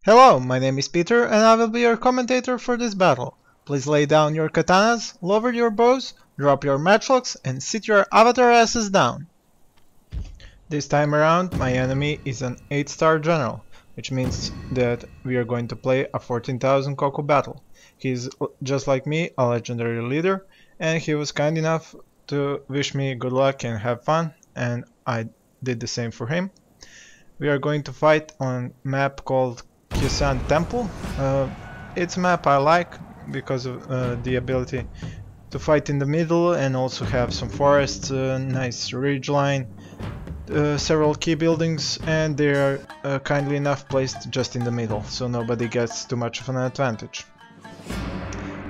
Hello, my name is Peter and I will be your commentator for this battle. Please lay down your katanas, lower your bows, drop your matchlocks and sit your avatar asses down. This time around my enemy is an 8-star general, which means that we are going to play a 14,000 koku battle. He's just like me, a legendary leader, and he was kind enough to wish me good luck and have fun, and I did the same for him. We are going to fight on a map called Kyusan Temple. It's a map I like because of the ability to fight in the middle and also have some forests, nice ridgeline, several key buildings, and they are kindly enough placed just in the middle, so nobody gets too much of an advantage.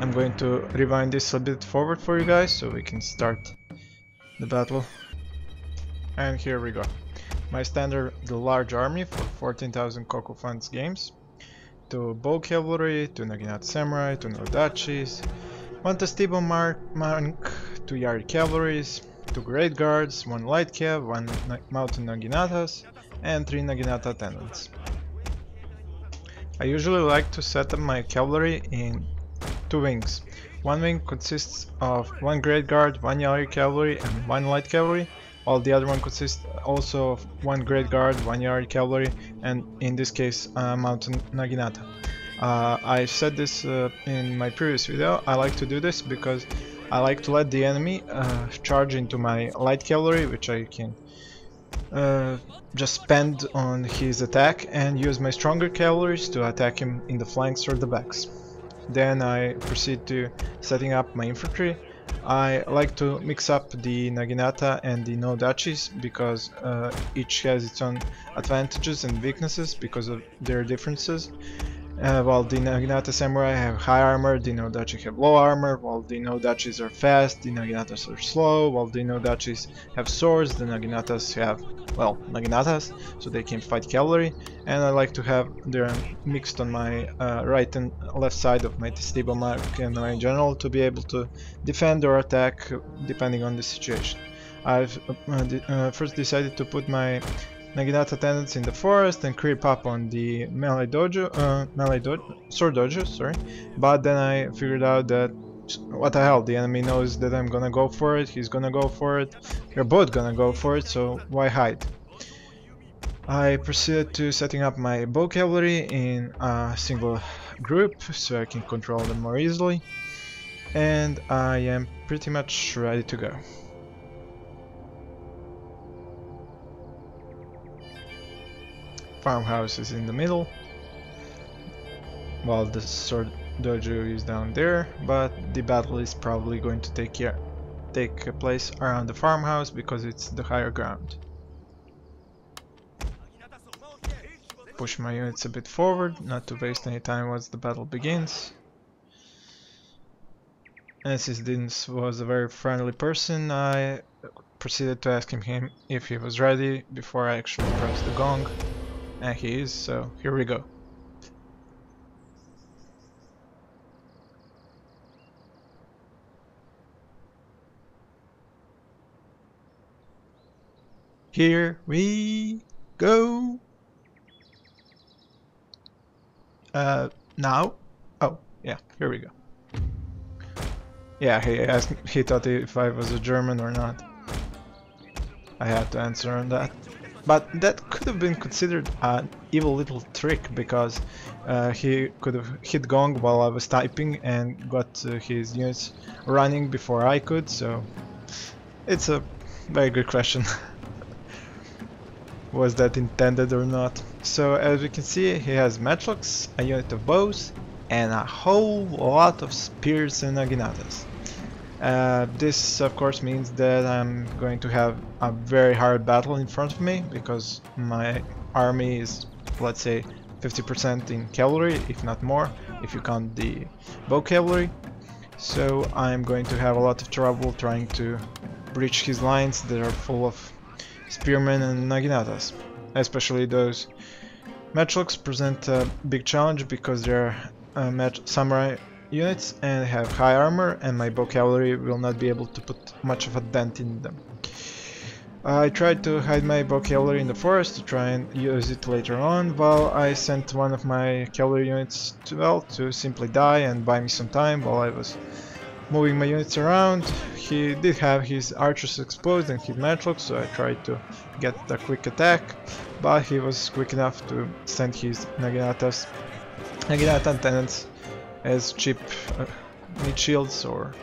I'm going to rewind this a bit forward for you guys so we can start the battle. And here we go. My standard, the large army for 14,000 koku funds games. 2 bow cavalry, 2 Naginata samurai, 2 no-dachis, 1 testibo monk, 2 yari cavalries, 2 great guards, 1 light cav, 1 mountain naginatas, and 3 naginata attendants. I usually like to set up my cavalry in 2 wings. One wing consists of 1 great guard, 1 yari cavalry, and 1 light cavalry, while the other one consists also of 1 great guard, 1 yari cavalry, and in this case mountain naginata. I said this in my previous video. I like to do this because I like to let the enemy charge into my light cavalry, which I can just spend on his attack, and use my stronger cavalries to attack him in the flanks or the backs. Then I proceed to setting up my infantry. I like to mix up the Naginata and the no-dachis because each has its own advantages and weaknesses because of their differences. While the Naginata samurai have high armor, the no-dachi have low armor. While the no-dachis are fast, the naginatas are slow. While the no-dachis have swords, the naginatas have, well, naginatas, so they can fight cavalry. And I like to have them mixed on my right and left side of my testibo monk and my general to be able to defend or attack depending on the situation. I've first decided to put my Naginata attendants in the forest and creep up on the sword dojo, sorry. But then I figured out that, what the hell, the enemy knows that I'm gonna go for it, he's gonna go for it, we're both gonna go for it, so why hide? I proceeded to setting up my bow cavalry in a single group so I can control them more easily, and I am pretty much ready to go. Farmhouse is in the middle, while the sword dojo is down there, but the battle is probably going to take place around the farmhouse because it's the higher ground. Push my units a bit forward, not to waste any time once the battle begins. And since this was a very friendly person, I proceeded to ask him if he was ready before I actually pressed the gong. And he is, so here we go. Here we go. Now? Oh, yeah, here we go. Yeah, he thought if I was a German or not. I had to answer on that. But that could have been considered an evil little trick because he could have hit gong while I was typing and got his units running before I could, so it's a very good question. Was that intended or not? So as we can see, he has matchlocks, a unit of bows, and a whole lot of spears and naginatas. This of course means that I'm going to have a very hard battle in front of me because my army is, let's say, 50% in cavalry, if not more, if you count the bow cavalry. So I'm going to have a lot of trouble trying to breach his lines that are full of spearmen and naginatas. Especially those matchlocks present a big challenge because they're samurai units and have high armor, and my bow cavalry will not be able to put much of a dent in them. I tried to hide my bow cavalry in the forest to try and use it later on, while I sent one of my cavalry units to simply die and buy me some time while I was moving my units around. He did have his archers exposed and his matchlocks, so I tried to get a quick attack, but he was quick enough to send his Naginata tenants as cheap meat shields or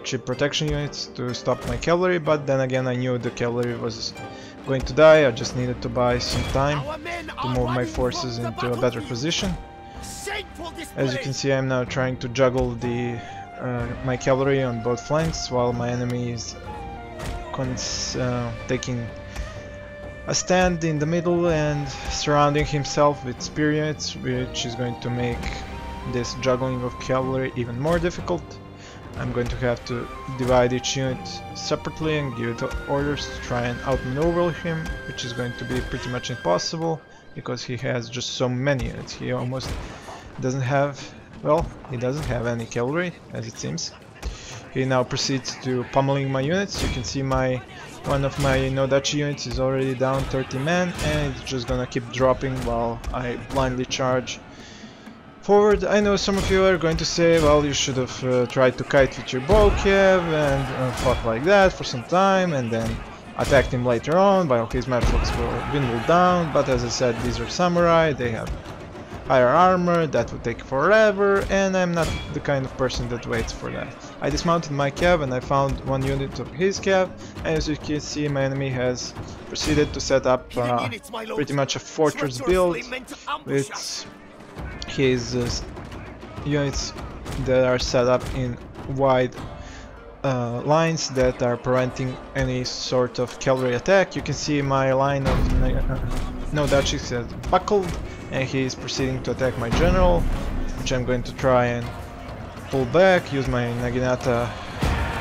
cheap protection units to stop my cavalry, but then again I knew the cavalry was going to die. I just needed to buy some time to move my forces into a better position. As you can see, I'm now trying to juggle my cavalry on both flanks while my enemy is taking a stand in the middle and surrounding himself with spear units, which is going to make this juggling of cavalry even more difficult. I'm going to have to divide each unit separately and give it orders to try and outmaneuver him, which is going to be pretty much impossible because he has just so many units. He almost doesn't have, well, he doesn't have any cavalry, as it seems. He now proceeds to pummeling my units. You can see one of my no-dachi units is already down 30 men, and it's just gonna keep dropping while I blindly charge forward. I know some of you are going to say, well, you should have tried to kite with your bow cav and fought like that for some time and then attacked him later on while his matchlocks will dwindle down, but as I said, these are samurai, they have higher armor, that would take forever, and I'm not the kind of person that waits for that. I dismounted my cav and I found one unit of his cav, and as you can see, my enemy has proceeded to set up pretty much a fortress build with his units that are set up in wide lines that are preventing any sort of cavalry attack. You can see my line of no-dachis has buckled and he is proceeding to attack my general, which I'm going to try and pull back, use my Naginata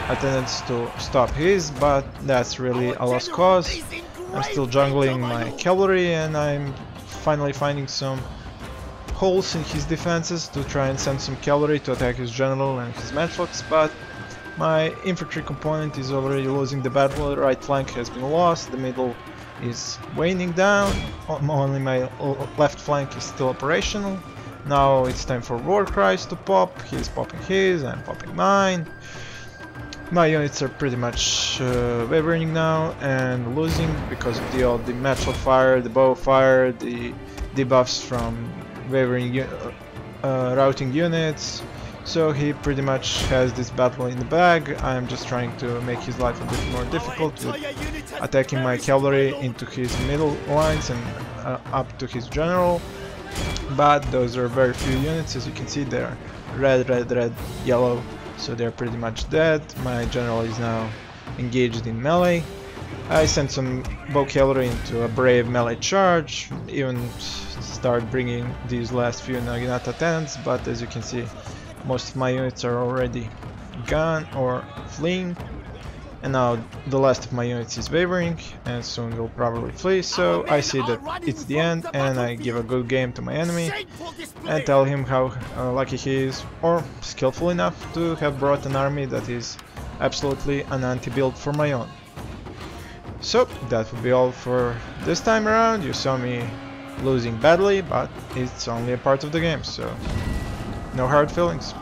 attendants to stop his, but that's really a lost cause. I'm still jungling my cavalry and I'm finally finding some holes in his defenses to try and send some cavalry to attack his general and his matchlocks, but my infantry component is already losing the battle. The right flank has been lost, the middle is waning down, only my left flank is still operational. Now it's time for war cries to pop. He's popping his, I'm popping mine. My units are pretty much wavering now and losing because of the matchlock fire, the bow fire, the debuffs from wavering routing units. So he pretty much has this battle in the bag. I'm just trying to make his life a bit more difficult with attacking my cavalry into his middle lines and up to his general. But those are very few units, as you can see they're red, red, red, yellow, so they're pretty much dead. My general is now engaged in melee. I sent some bow cavalry into a brave melee charge, even start bringing these last few Naginata tenants, but as you can see most of my units are already gone or fleeing, and now the last of my units is wavering and soon will probably flee, so I see that it's the end and I give a good game to my enemy and tell him how lucky he is, or skillful enough to have brought an army that is absolutely an anti-build for my own. So that would be all for this time around. You saw me losing badly, but it's only a part of the game, so no hard feelings.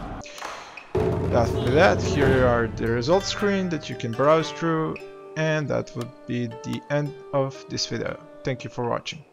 That would be that. Here are the results screen that you can browse through, and that would be the end of this video. Thank you for watching.